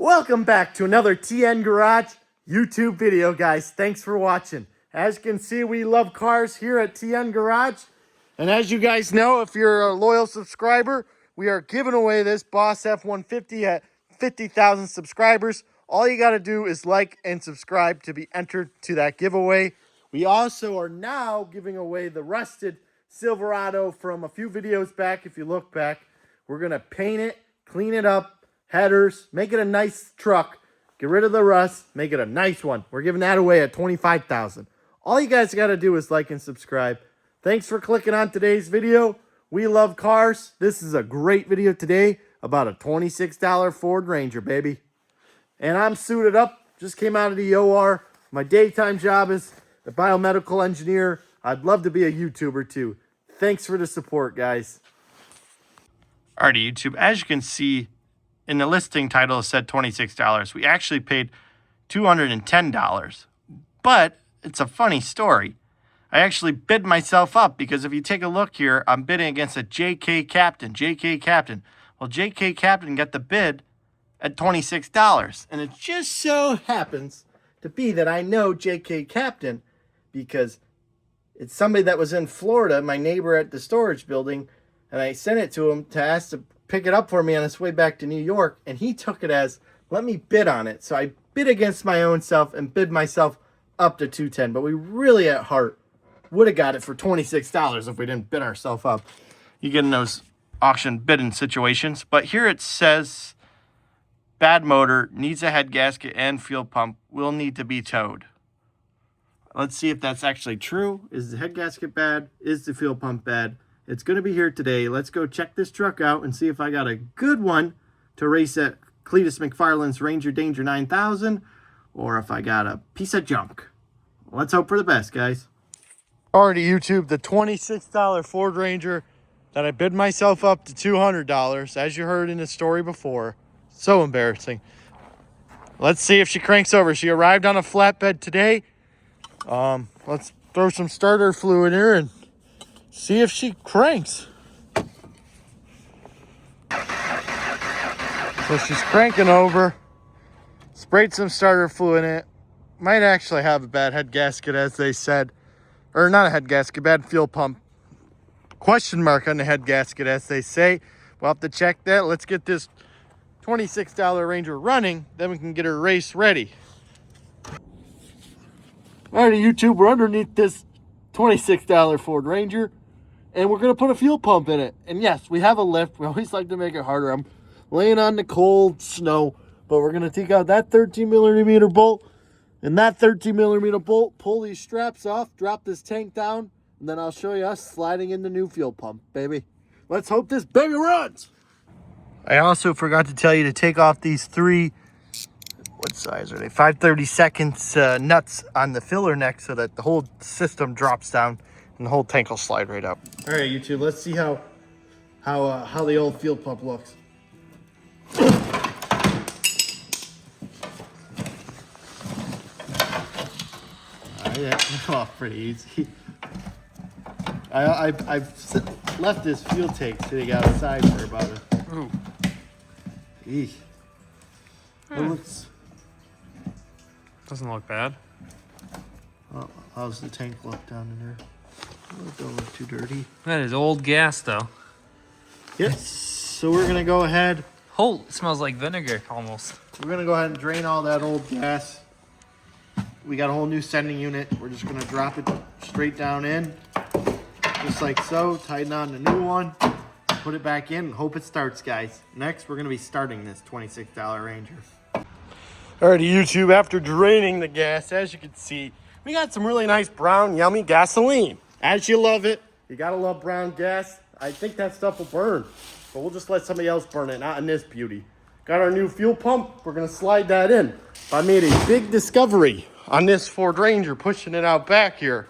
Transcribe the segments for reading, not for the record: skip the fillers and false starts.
Welcome back to another TN Garage YouTube video, guys. Thanks for watching. As you can see, we love cars here at TN Garage. And as you guys know, if you're a loyal subscriber, we are giving away this Boss F-150 at 50,000 subscribers. All you got to do is like and subscribe to be entered to that giveaway. We also are now giving away the rusted Silverado from a few videos back. If you look back, we're going to paint it, clean it up, headers, make it a nice truck, get rid of the rust, make it a nice one. We're giving that away at 25,000. All you guys got to do is like and subscribe. Thanks for clicking on today's video. We love cars. This is a great video today about a $26 Ford Ranger, baby. And I'm suited up, just came out of the OR. My daytime job is a biomedical engineer. I'd love to be a YouTuber too. Thanks for the support, guys. Alrighty, YouTube, as you can see in the listing title, it said $26. We actually paid $210, but it's a funny story. I actually bid myself up because if you take a look here, I'm bidding against a JK Captain. Well, JK Captain got the bid at $26. And it just so happens to be that I know JK Captain because it's somebody that was in Florida, my neighbor at the storage building, and I sent it to him to ask to pick it up for me on his way back to New York, and he took it as, let me bid on it. So I bid against my own self and bid myself up to $210, but we really at heart would have got it for $26 if we didn't bid ourselves up. You get in those auction bidding situations. But here it says, bad motor, needs a head gasket and fuel pump, will need to be towed. Let's see if that's actually true. Is the head gasket bad? Is the fuel pump bad? It's going to be here today. Let's go check this truck out and see if I got a good one to race at Cletus McFarland's Ranger Danger 9000 or if I got a piece of junk. Let's hope for the best, guys. Alrighty, YouTube, the $26 Ford Ranger that I bid myself up to $200, as you heard in the story before. So embarrassing. Let's see if she cranks over. She arrived on a flatbed today. Let's throw some starter fluid in her and see if she cranks. So she's cranking over. Sprayed some starter fluid in it. Might actually have a bad head gasket, as they said. Or not a head gasket, bad fuel pump. Question mark on the head gasket, as they say. We'll have to check that. Let's get this $26 Ranger running. Then we can get her race ready. Alrighty, YouTube, we're underneath this $26 Ford Ranger, and we're going to put a fuel pump in it. And yes, we have a lift. We always like to make it harder. I'm laying on the cold snow, but we're going to take out that 13mm bolt and that 13mm bolt, pull these straps off, drop this tank down, and then I'll show you us sliding in the new fuel pump, baby. Let's hope this baby runs. I also forgot to tell you to take off these three, what size are they? 5/32 nuts on the filler neck so that the whole system drops down and the whole tank will slide right up. All right, YouTube, let's see how the old fuel pump looks. Yeah, off pretty easy. I've left this fuel tank sitting outside for about a. Ooh. Eesh. It looks. Doesn't look bad. Oh, how's the tank look down in there? Oh, it don't look too dirty. That is old gas, though. Yes. So we're gonna go ahead. Oh, it smells like vinegar almost. We're gonna go ahead and drain all that old gas. We got a whole new sending unit. We're just gonna drop it straight down in, just like so. Tighten on the new one, put it back in, and hope it starts, guys. Next, we're gonna be starting this $26 Ranger. Alrighty, YouTube, after draining the gas, as you can see, we got some really nice brown, yummy gasoline. As you love it, you gotta love brown gas. I think that stuff will burn, but we'll just let somebody else burn it, not in this beauty. Got our new fuel pump. We're gonna slide that in. I made a big discovery on this Ford Ranger, pushing it out back here.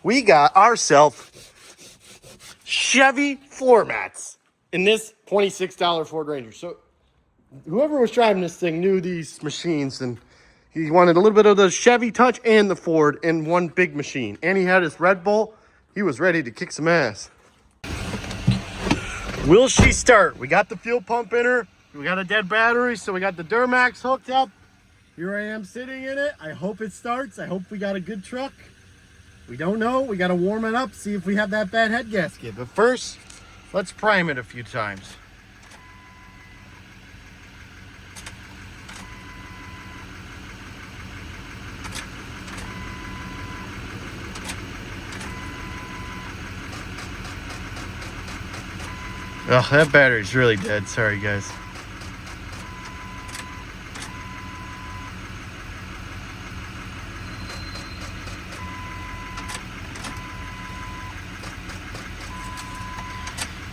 We got ourselves Chevy floor mats in this $26 Ford Ranger. So whoever was driving this thing knew these machines, and he wanted a little bit of the Chevy touch and the Ford in one big machine. And he had his Red Bull. He was ready to kick some ass. Will she start? We got the fuel pump in her. We got a dead battery, so we got the Duramax hooked up. Here I am sitting in it. I hope it starts. I hope we got a good truck. We don't know. We got to warm it up, see if we have that bad head gasket. But first, let's prime it a few times. Oh, that battery's really dead. Sorry, guys.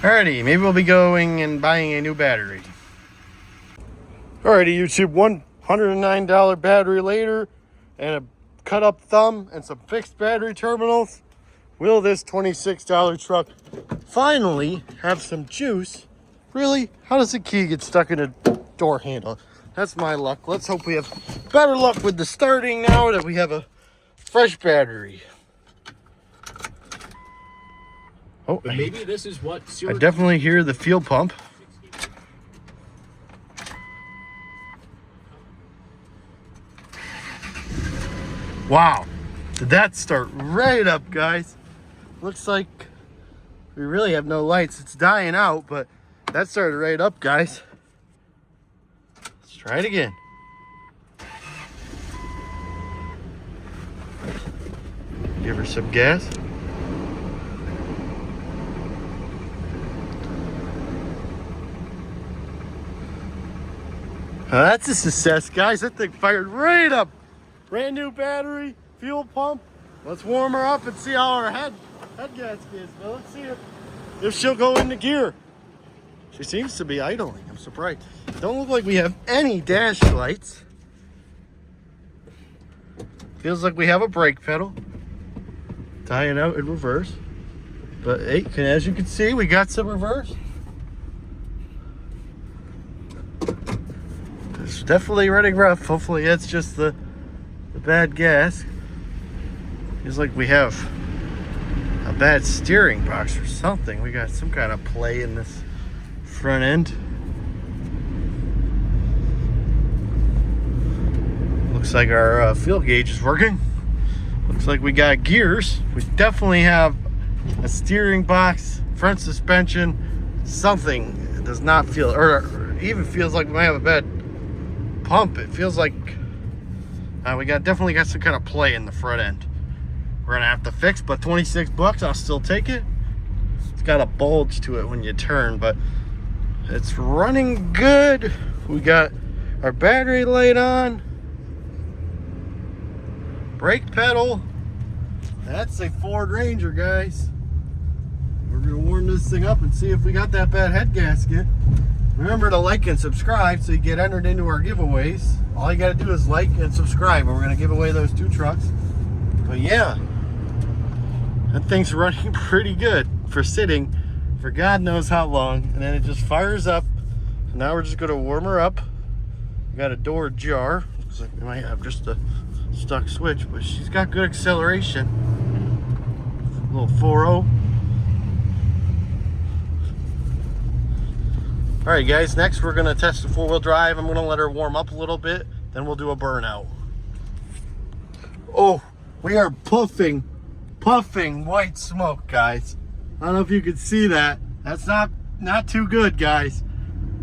Alrighty, maybe we'll be going and buying a new battery. Alrighty, YouTube, $109 battery later, and a cut up thumb and some fixed battery terminals. Will this $26 truck finally have some juice? Really? How does the key get stuck in a door handle? That's my luck. Let's hope we have better luck with the starting now that we have a fresh battery. Oh, But maybe this is what I definitely hear the fuel pump. Wow, did that start right up, guys? Looks like we really have no lights. It's dying out, but that started right up, guys. Let's try it again. Give her some gas. That's a success, guys. That thing fired right up. Brand new battery, fuel pump. Let's warm her up and see how our head gasket is. But let's see if she'll go into gear. She seems to be idling. I'm surprised. Don't look like we have any dash lights. Feels like we have a brake pedal. Tying out in reverse. But hey, as you can see, we got some reverse. It's definitely running rough. Hopefully it's just the bad gas. Feels like we have a bad steering box or something. We got some kind of play in this front end. Looks like our fuel gauge is working. Looks like we got gears. We definitely have a steering box, front suspension, something. It does not feel, or even feels like we might have a bad pump. It feels like we definitely got some kind of play in the front end. We're gonna have to fix, but 26 bucks, I'll still take it. It's got a bulge to it when you turn, but it's running good. We got our battery light on, brake pedal. That's a Ford Ranger, guys. We're gonna warm this thing up and see if we got that bad head gasket. Remember to like and subscribe so you get entered into our giveaways. All you got to do is like and subscribe, and we're going to give away those 2 trucks. But yeah, that thing's running pretty good for sitting for God knows how long. And then it just fires up. So now we're just going to warm her up. We got a door ajar. Looks like we might have just a stuck switch, but she's got good acceleration. A little 4.0. All right, guys, next we're gonna test the 4-wheel drive. I'm gonna let her warm up a little bit, then we'll do a burnout. Oh, we are puffing white smoke, guys. I don't know if you can see that. That's not too good, guys.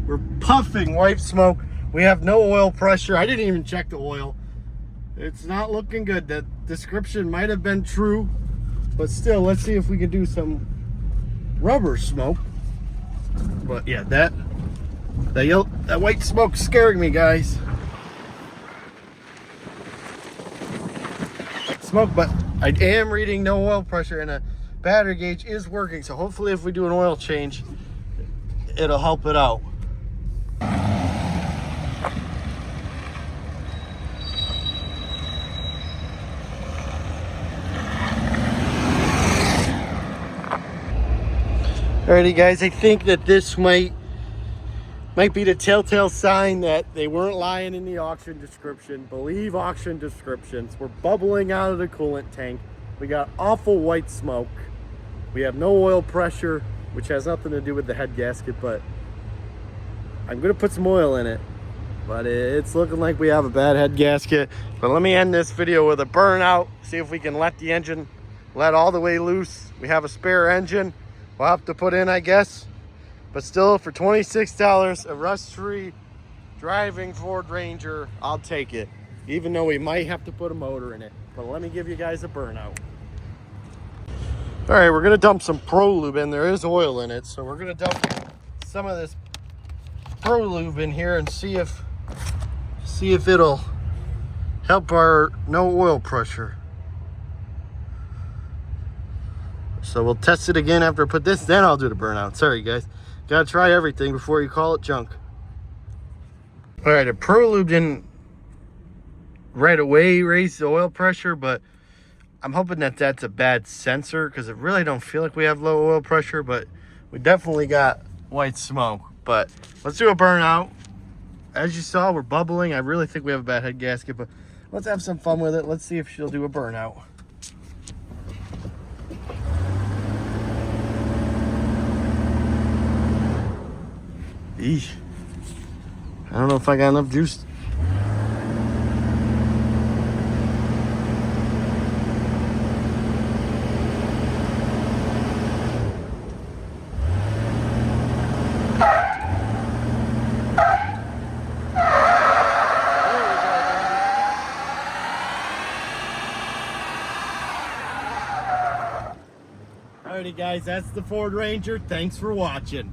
We're puffing white smoke. We have no oil pressure. I didn't even check the oil. It's not looking good. That description might have been true, but still, let's see if we can do some rubber smoke. But yeah, that white smoke's scaring me, guys. Smoke, but I am reading no oil pressure, and a battery gauge is working. So hopefully, if we do an oil change, it'll help it out. Alrighty, guys, I think that this might be the telltale sign that they weren't lying in the auction description. Believe auction descriptions. We're bubbling out of the coolant tank. We got awful white smoke. We have no oil pressure, which has nothing to do with the head gasket, but I'm gonna put some oil in it, but it's looking like we have a bad head gasket. But let me end this video with a burnout, see if we can let the engine let all the way loose. We have a spare engine we'll have to put in, I guess. But still, for $26, a rust-free driving Ford Ranger, I'll take it. Even though we might have to put a motor in it. But let me give you guys a burnout. All right, we're gonna dump some Pro Lube in. There is oil in it, so we're gonna dump some of this Pro Lube in here and see if it'll help our no oil pressure. So we'll test it again after I put this, then I'll do the burnout. Sorry guys, gotta try everything before you call it junk. All right, the Pro Lube didn't right away raise the oil pressure, but I'm hoping that that's a bad sensor, because I really don't feel like we have low oil pressure, but we definitely got white smoke. But let's do a burnout. As you saw, we're bubbling. I really think we have a bad head gasket, but let's have some fun with it. Let's see if she'll do a burnout. Eesh. I don't know if I got enough juice. Alrighty guys, that's the Ford Ranger. Thanks for watching.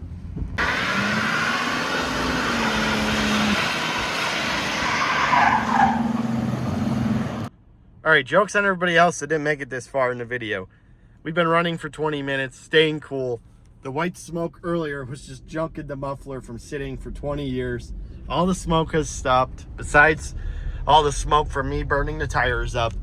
Alright, jokes on everybody else that didn't make it this far in the video. We've been running for 20 minutes, staying cool. The white smoke earlier was just junk in the muffler from sitting for 20 years. All the smoke has stopped, besides all the smoke from me burning the tires up.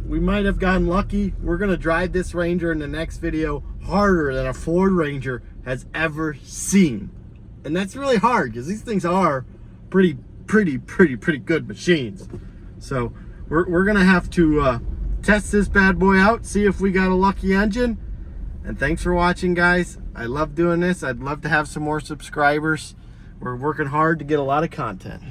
We might have gotten lucky. We're gonna drive this Ranger in the next video harder than a Ford Ranger has ever seen. And that's really hard, because these things are pretty good machines. So we're gonna have to test this bad boy out, see if we got a lucky engine. And thanks for watching, guys. I love doing this. I'd love to have some more subscribers. We're working hard to get a lot of content.